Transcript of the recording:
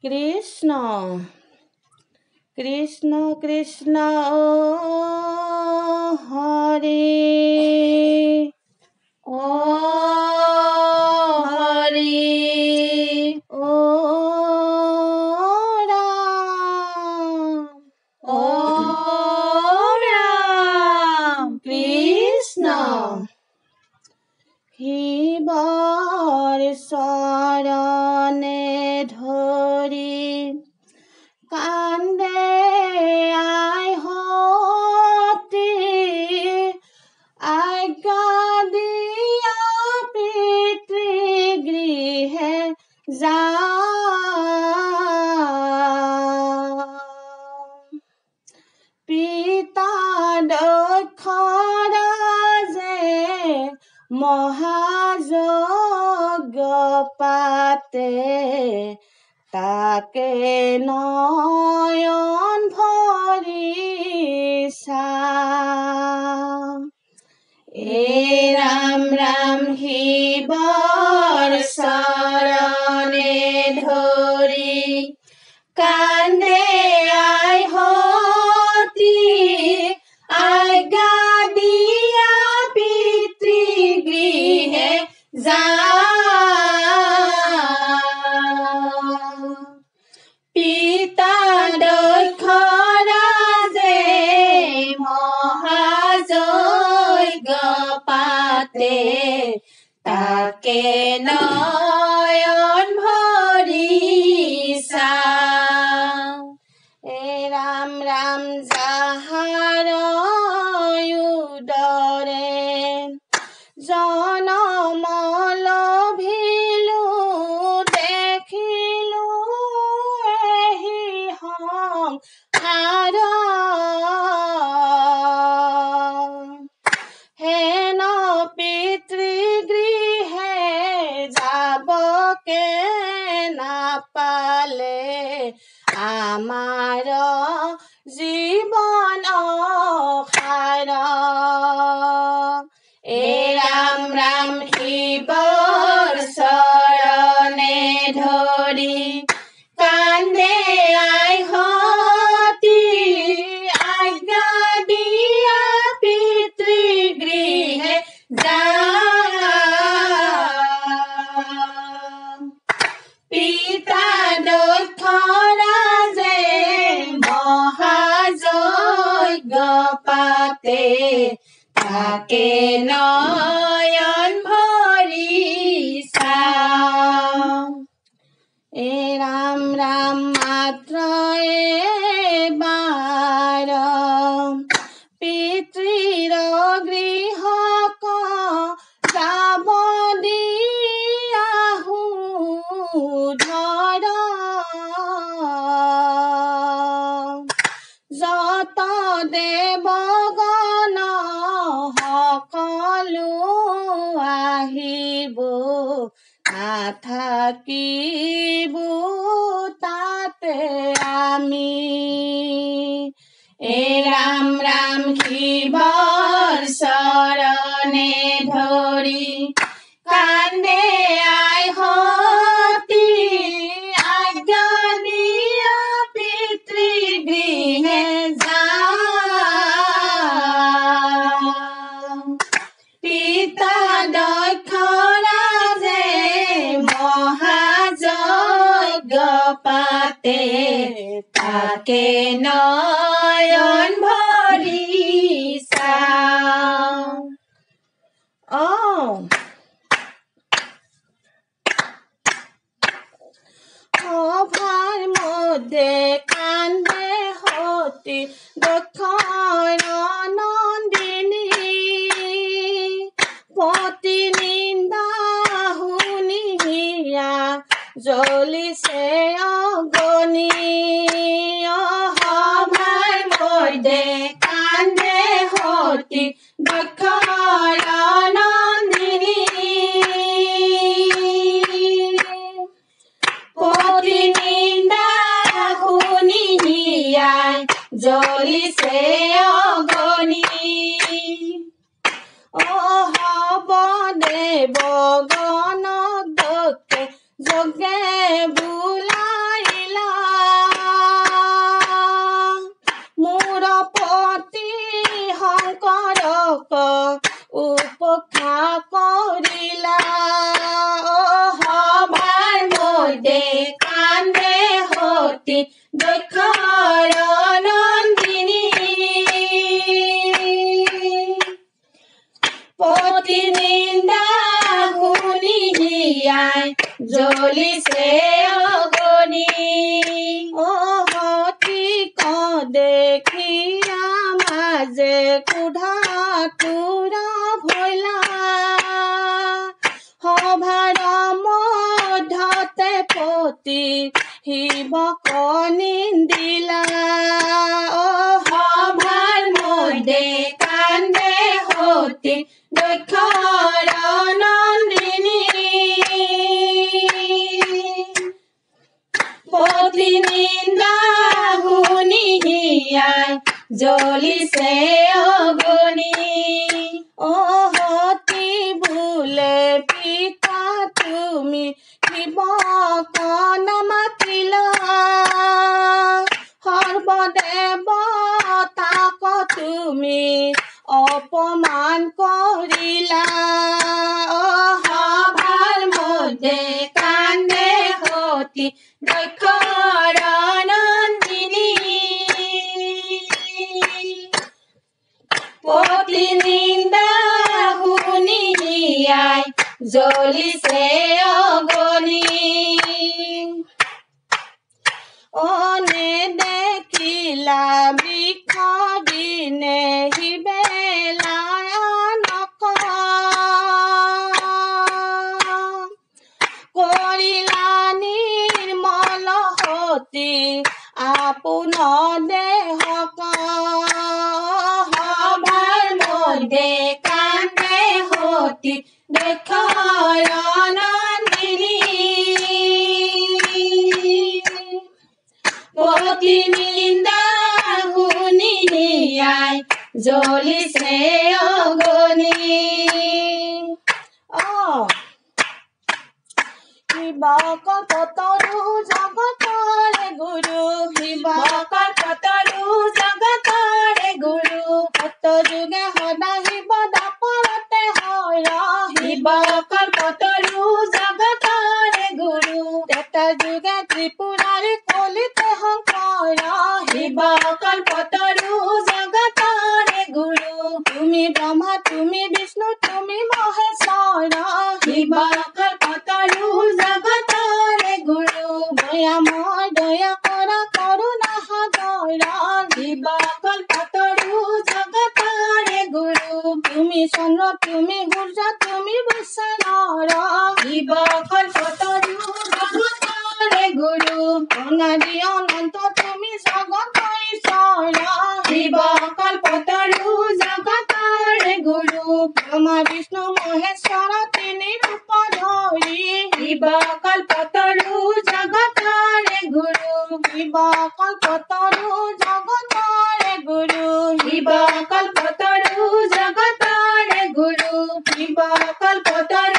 কৃষ্ণ কৃষ্ণ কৃষ্ণ হৰে ও হৰে ও ৰাম কৃষ্ণ শিৱৰ চৰণে ধৰি কান্দে আইহঁতি আজ্ঞা দিয়া পিতৃগৃহে যাওঁ পিতা দক্ষ ৰাজে মহাযজ্ঞ পাতে তাকে নয়ন ভৰি চাওঁ ৰাম ৰাম শিৱৰ চৰণে ধৰি কান্দে আইহঁতি আজ্ঞা দিয়া পিতৃগৃহে যাওঁ পিতা দক্ষ ৰাজে মহাযজ্ঞ পাতে তাকে নয়ন ভৰি চাওঁ ৰাম ৰাম যাহাৰ উদৰে জনম লভিলো দেখিলো এহি সংসাৰ হেন পিতৃগৃহে যাবকে নাপালে আমাৰ জীৱন সাৰ ৰাম ৰাম শিৱৰ চৰণে ধৰি কান্দে আইহঁতি আজ্ঞা দিয়া পিতৃগৃহে যাওঁ পিতা দক্ষ ৰাজে মহাযজ্ঞ পাতে তাকে নয়ন ভৰি চাওঁ ৰাম ৰাম মাত্ৰ এবাৰ পিতৃৰ গৃহক যাব দিয়াহো ধৰ যত দেৱগণ সকলো আহিব নাথাকিব তাতে আমি ৰাম ৰাম শিৱৰ চৰণে ধৰি কান্দে আইহঁতি আজ্ঞা দিয়া পিতৃগৃহে যাওঁ পিতা দক্ষ ৰাজে মহাযজ্ঞ পাতে তাকে নয়ন ভৰি চাওঁ সভাৰ মধ্যে কান্দে সতী দক্ষ নন্দিনী পতি নিন্দা শুনিয়া জ্বলিছে অগ্নি সভাৰ মধ্যে কান্দে সতী দক্ষ নন্দিনী পতি নিন্দা শুনিয়া জ্বলিছে অগ্নি হব দেৱগণক দক্ষে যজ্ঞে বোলাইলা জ্বলিছে অগণি অহতিক দেখিয়া মাজে কুধা তুৰা ভৈলা সভাৰ মধ্যতে পতি শিৱক নিন্দিলা সভাৰ মধ্যে কান্দে সতী দক্ষৰ নন্দিনী পতি নিন্দা শুনি হিয়াই জ্বলিছে অগণি অহতি বোলে পিতা তুমি শিৱক নামাতিলা সৰ্বদেৱতাক তুমি অপমান কৰিলা সভাৰ মধ্যে কান্দে সতী দক্ষৰ নন্দিনী পতি নিন্দা শুনি হিয়াই জ্বলিছে অগণি নেদেখিলা বৃক্ষ দিনে শিবেলায়নক কৰিলা নিৰ্মল সতী আপোন দেহক সভাৰ মধ্যে কান্দে সতী দক্ষৰ নন্দিনী পতি নিন্দা শুনি হিয়াই জ্বলিছে অগণি শিৱক কতৰু জগতৰে গুৰু শিৱক কতৰু জগতৰে গুৰু কত যুগে সদা শিৱ দাপৰতে হয় শিৱক কতৰু জগতৰে গুৰু তেতা যুগে ত্ৰিপুৰাৰী কলিতে শংকৰ শিৱক কতৰু জগতৰে গুৰু তুমি ব্ৰহ্মা তুমি বিষ্ণু তুমি মহেশ্বৰ শিৱক কতৰু জগতৰে গুৰু দয়াময় দয়া কৰা কৰুণা সাগৰ শিৱক কতৰু জগতৰে গুৰু তুমি চন্দ্ৰ তুমি সূৰ্য তুমি বৈশ্বৰৰ শিৱক কতৰু জগতৰে গুৰু অনাদি অনন্ত তুমি জগতৰ ঈশ্বৰ শিৱক কতৰু জগতৰে গুৰু ব্ৰহ্মা বিষ্ণু মহেশ্বৰ তিনি ৰূপ ধৰি শিৱক কতৰু জগতৰে গুৰু শিৱক কতৰু জগতৰে গুৰু শিৱক কতৰু জগতৰে গুৰু শিৱক কতৰু